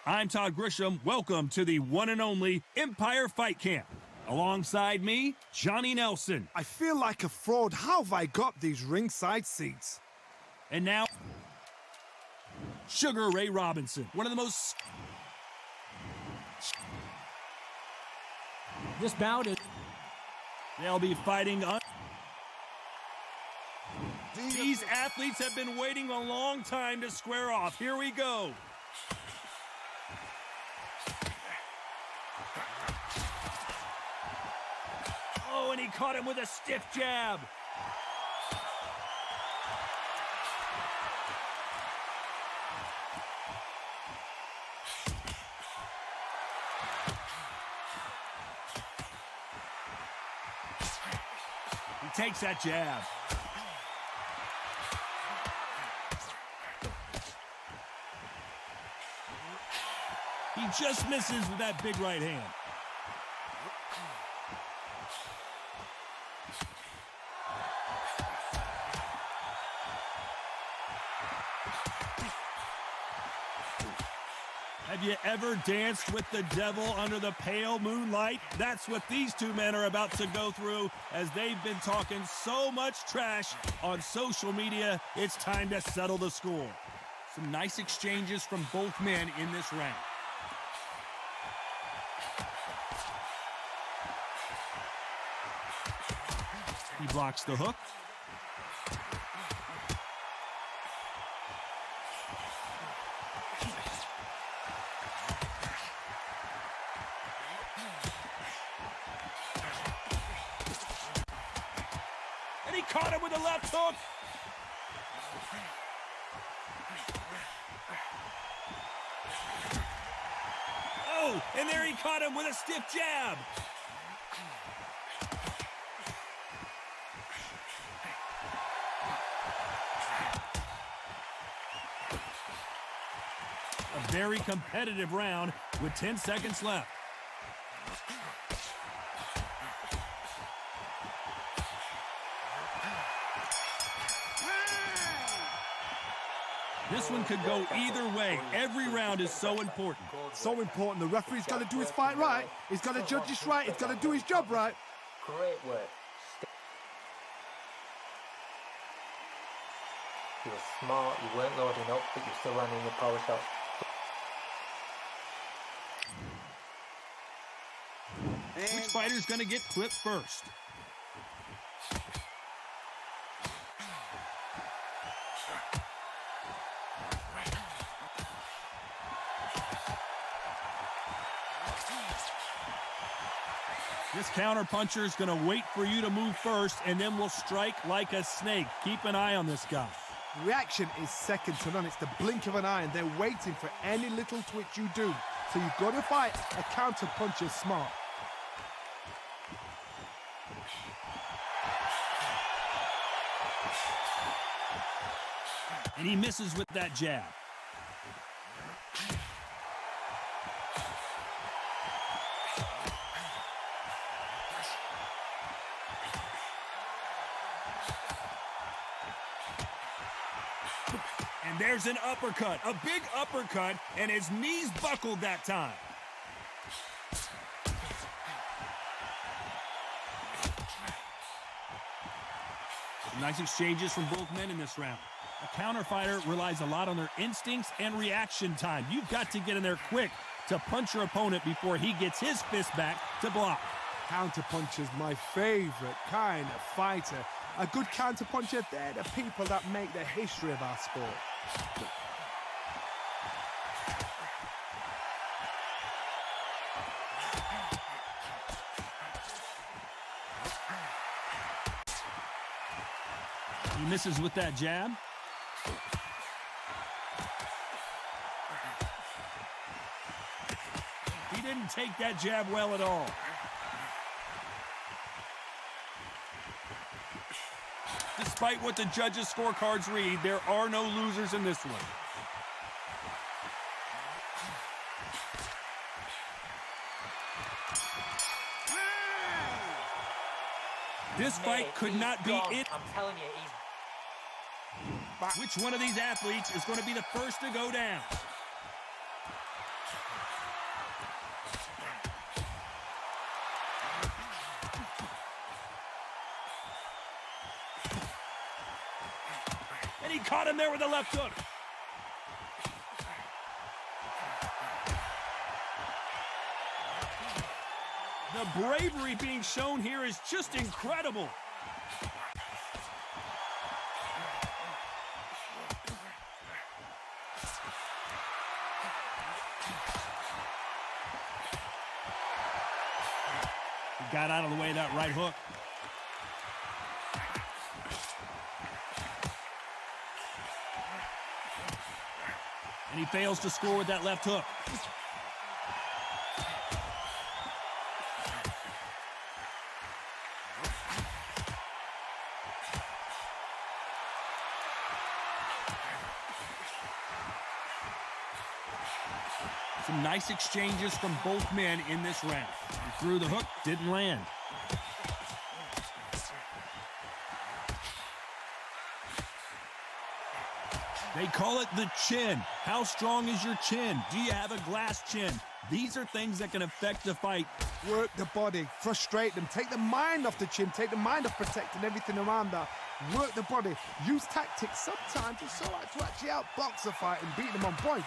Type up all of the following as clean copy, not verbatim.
I'm Todd Grisham. Welcome to the one and only Empire Fight Camp. Alongside me, Johnny Nelson. I feel like a fraud. How have I got these ringside seats? And now, Sugar Ray Robinson, one of the most... This bout is... They'll be fighting on... These athletes have been waiting a long time to square off. Here we go. Oh, and he caught him with a stiff jab. He takes that jab. He just misses with that big right hand. Have you ever danced with the devil under the pale moonlight? That's what these two men are about to go through as they've been talking so much trash on social media. It's time to settle the score. Some nice exchanges from both men in this round. He blocks the hook. And he caught him with a left hook. Oh, and there he caught him with a stiff jab. A very competitive round with 10 seconds left. This one could go either way. Every round is so important. So important. The referee's got to do his fight right. He's got to judge this right. He's got to do his job right. Great work. You were smart, you weren't loading up, but you're still landing your power shots. Which fighter's going to get clipped first? This counterpuncher is going to wait for you to move first, and then will strike like a snake. Keep an eye on this guy. Reaction is second to none. It's the blink of an eye, and they're waiting for any little twitch you do. So you've got to fight a counterpuncher smart. And he misses with that jab. And there's an uppercut, a big uppercut, and his knees buckled that time. Nice exchanges from both men in this round. A counter fighter relies a lot on their instincts and reaction time. You've got to get in there quick to punch your opponent before he gets his fist back to block. Counterpuncher's my favorite kind of fighter. A good counterpuncher, they're the people that make the history of our sport. He misses with that jab. He didn't take that jab well at all. Despite what the judges' scorecards read, there are no losers in this one. This fight could not be it. I'm telling you, he's... Which one of these athletes is going to be the first to go down? And he caught him there with a left hook. The bravery being shown here is just incredible. He got out of the way of that right hook. And he fails to score with that left hook. Some nice exchanges from both men in this round. He threw the hook, didn't land. They call it the chin. How strong is your chin? Do you have a glass chin? These are things that can affect the fight. Work the body, frustrate them, take the mind off the chin, take the mind off protecting everything around that. Work the body, use tactics sometimes to actually outbox a fight and beat them on points.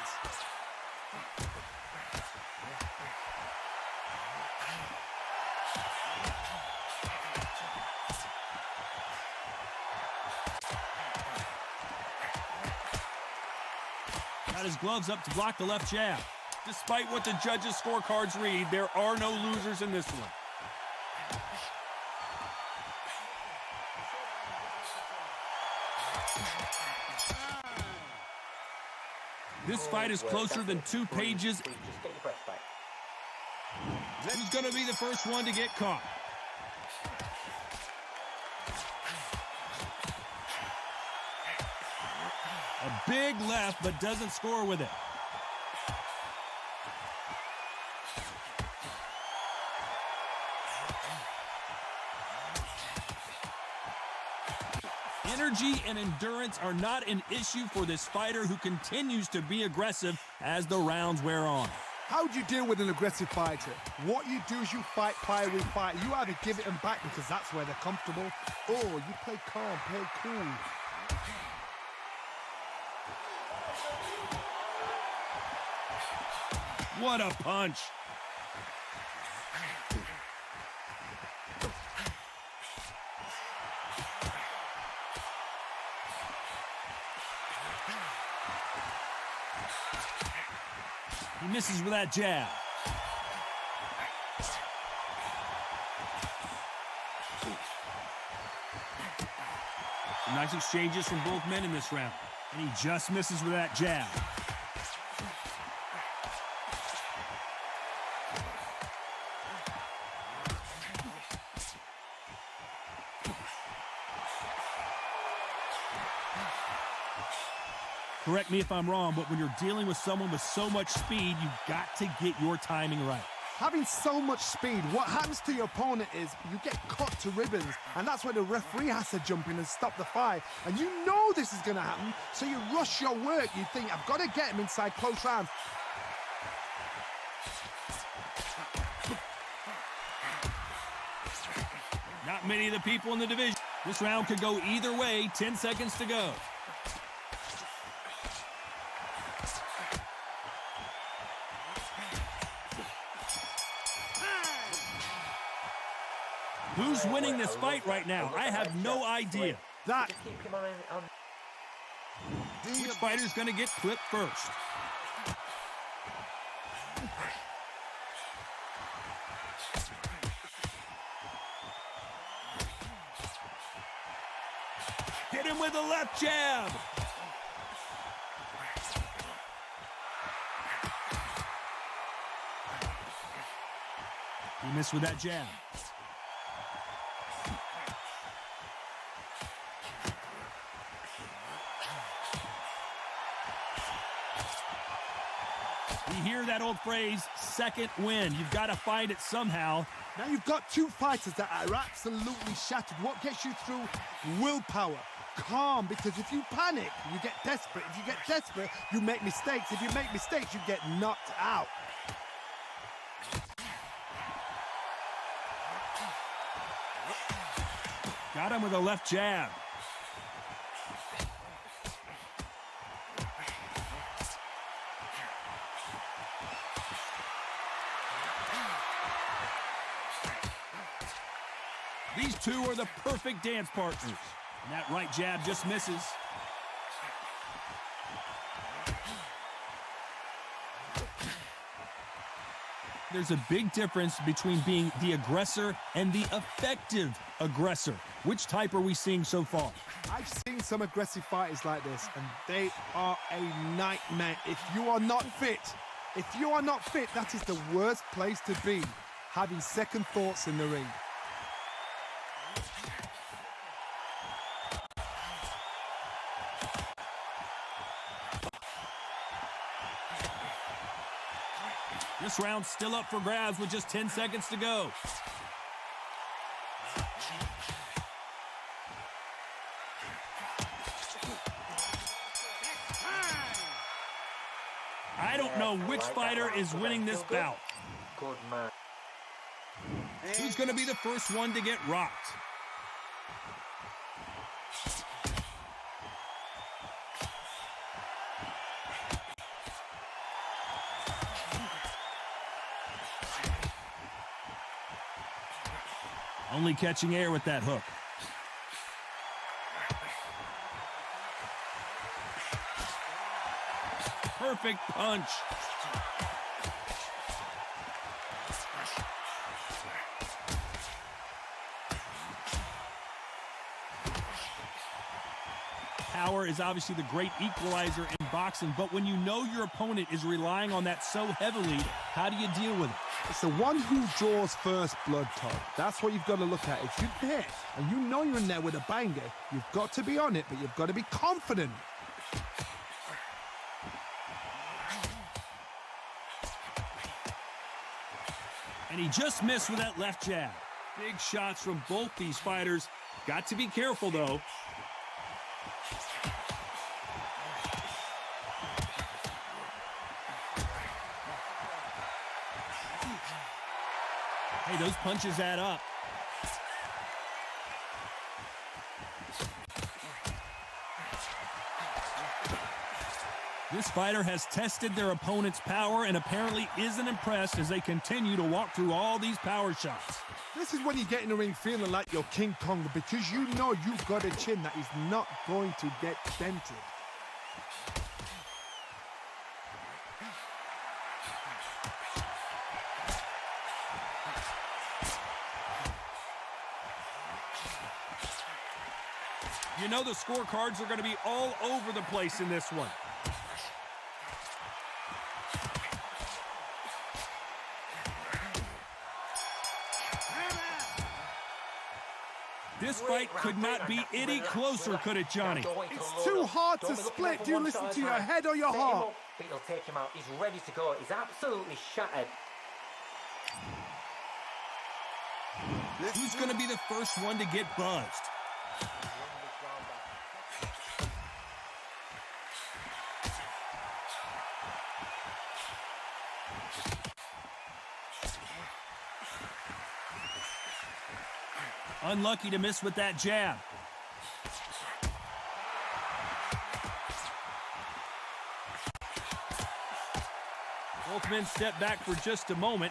Got his gloves up to block the left jab. Despite what the judges' scorecards read, there are no losers in this one. This fight is closer than 2 pages. Who's going to be the first one to get caught? A big left, but doesn't score with it. Energy and endurance are not an issue for this fighter who continues to be aggressive as the rounds wear on. How do you deal with an aggressive fighter? What you do is you fight, fiery fight. You either give it them back because that's where they're comfortable, or you play calm, play cool. What a punch. He misses with that jab. Some nice exchanges from both men in this round. And he just misses with that jab. Correct me if I'm wrong, but when you're dealing with someone with so much speed, you've got to get your timing right. Having so much speed, what happens to your opponent is you get cut to ribbons, and that's where the referee has to jump in and stop the fight. And you know this is going to happen, so you rush your work. You think, I've got to get him inside close rounds. Not many of the people in the division. This round could go either way. 10 seconds to go. Who's winning this fight right now? I have no idea. Which fighter's going to get clipped first? Hit him with a left jab. He missed with that jab. You hear that old phrase, second win. You've got to find it somehow. Now you've got two fighters that are absolutely shattered. What gets you through? Willpower. Calm, because if you panic, you get desperate. If you get desperate, you make mistakes. If you make mistakes, you get knocked out. Got him with a left jab. These two are the perfect dance partners. And that right jab just misses. There's a big difference between being the aggressor and the effective aggressor. Which type are we seeing so far? I've seen some aggressive fighters like this, and they are a nightmare. If you are not fit, that is the worst place to be, having second thoughts in the ring. This round's still up for grabs with just 10 seconds to go. I don't know which fighter is winning this bout. Good man. Who's going to be the first one to get rocked? Only catching air with that hook. Perfect punch. Power is obviously the great equalizer in boxing, but when you know your opponent is relying on that so heavily, how do you deal with it? It's the one who draws first blood, Todd. That's what you've got to look at. If you're there and you know you're in there with a banger, you've got to be on it, but you've got to be confident. And he just missed with that left jab. Big shots from both these fighters. Got to be careful, though. Hey, those punches add up. This fighter has tested their opponent's power and apparently isn't impressed as they continue to walk through all these power shots. This is when you get in the ring feeling like you're King Kong, because you know you've got a chin that is not going to get dented. You know the scorecards are going to be all over the place in this one. This fight could not be any closer, could it, Johnny? It's too hard to split. Do you listen to your head or your heart? It'll take him out. He's ready to go. He's absolutely shattered. Who's going to be the first one to get buzzed? Unlucky to miss with that jab. Both men step back for just a moment.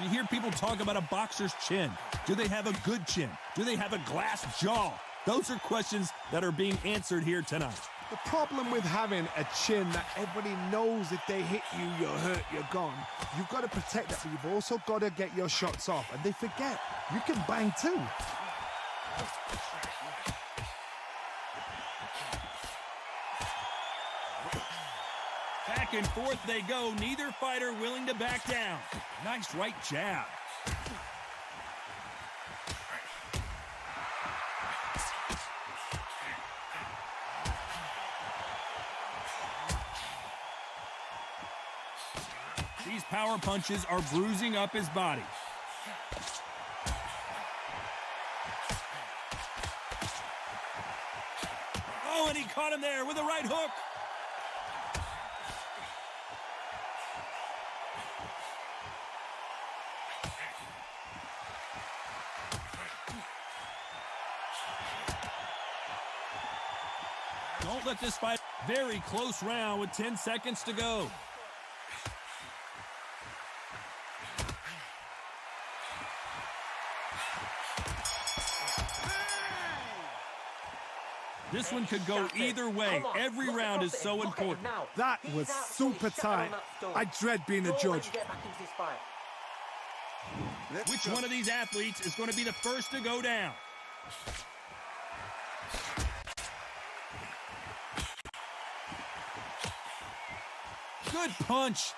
You hear people talk about a boxer's chin. Do they have a good chin? Do they have a glass jaw? Those are questions that are being answered here tonight. The problem with having a chin that everybody knows if they hit you, you're hurt, you're gone. You've got to protect that, but you've also got to get your shots off. And they forget, you can bang too. Back and forth they go, neither fighter willing to back down. Nice right jab. These power punches are bruising up his body. Oh, and he caught him there with a right hook. Let this fight very close round with 10 seconds to go. This one could go either way. Every round is so important. That was super tight. I dread being a judge. Which one of these athletes is going to be the first to go down? Good punch.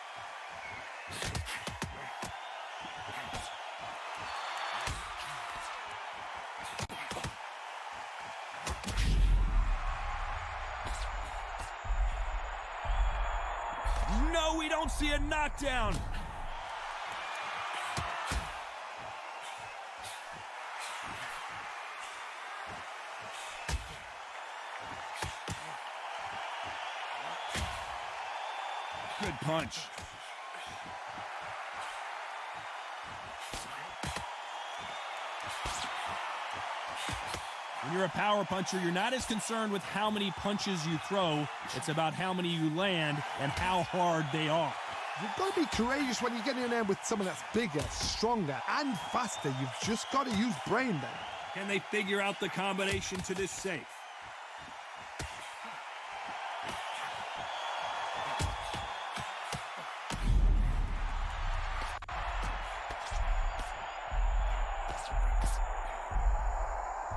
No, we don't see a knockdown. Good punch. When you're a power puncher, you're not as concerned with how many punches you throw. It's about how many you land and how hard they are. You've got to be courageous when you get in there with someone that's bigger, stronger, and faster. You've just got to use brain then. Can they figure out the combination to this safe?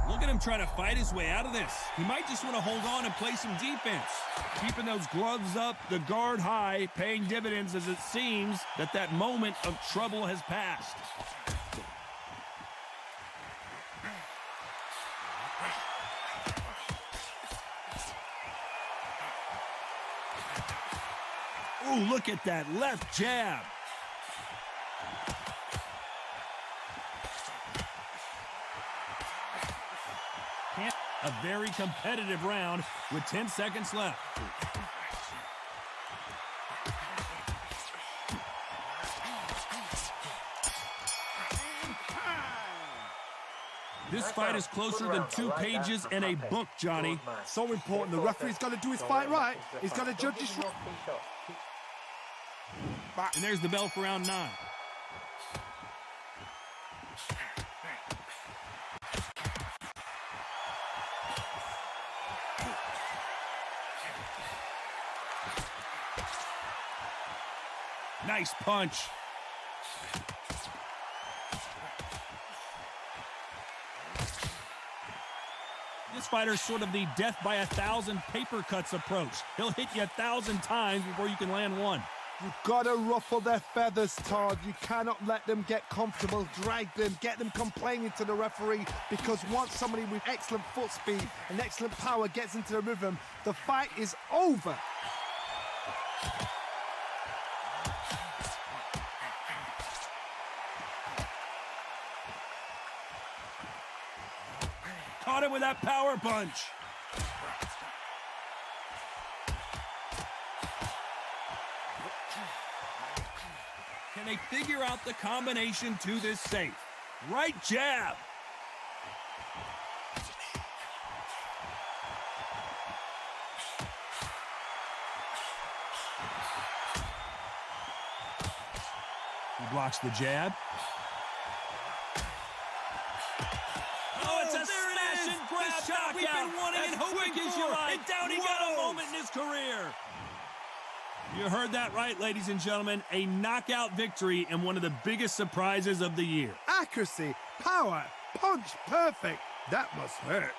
Look at him trying to fight his way out of this. He might just want to hold on and play some defense. Keeping those gloves up, the guard high, paying dividends as it seems that moment of trouble has passed. Ooh, look at that left jab. A very competitive round with 10 seconds left. This fight is closer than 2 pages in a book, Johnny. So important. The referee's got to do his fight right. He's got to judge his... And there's the bell for round 9. Nice punch. This fighter's sort of the death by 1,000 paper cuts approach. He'll hit you 1,000 times before you can land one. You've got to ruffle their feathers, Todd. You cannot let them get comfortable, drag them, get them complaining to the referee, because once somebody with excellent foot speed and excellent power gets into the rhythm, the fight is over. Caught him with that power punch. Can they figure out the combination to this safe? Right jab. He blocks the jab. Shot we've been wanting and hoping for. And down he got a moment in his career. You heard that right, ladies and gentlemen. A knockout victory and one of the biggest surprises of the year. Accuracy, power, punch, perfect. That must hurt.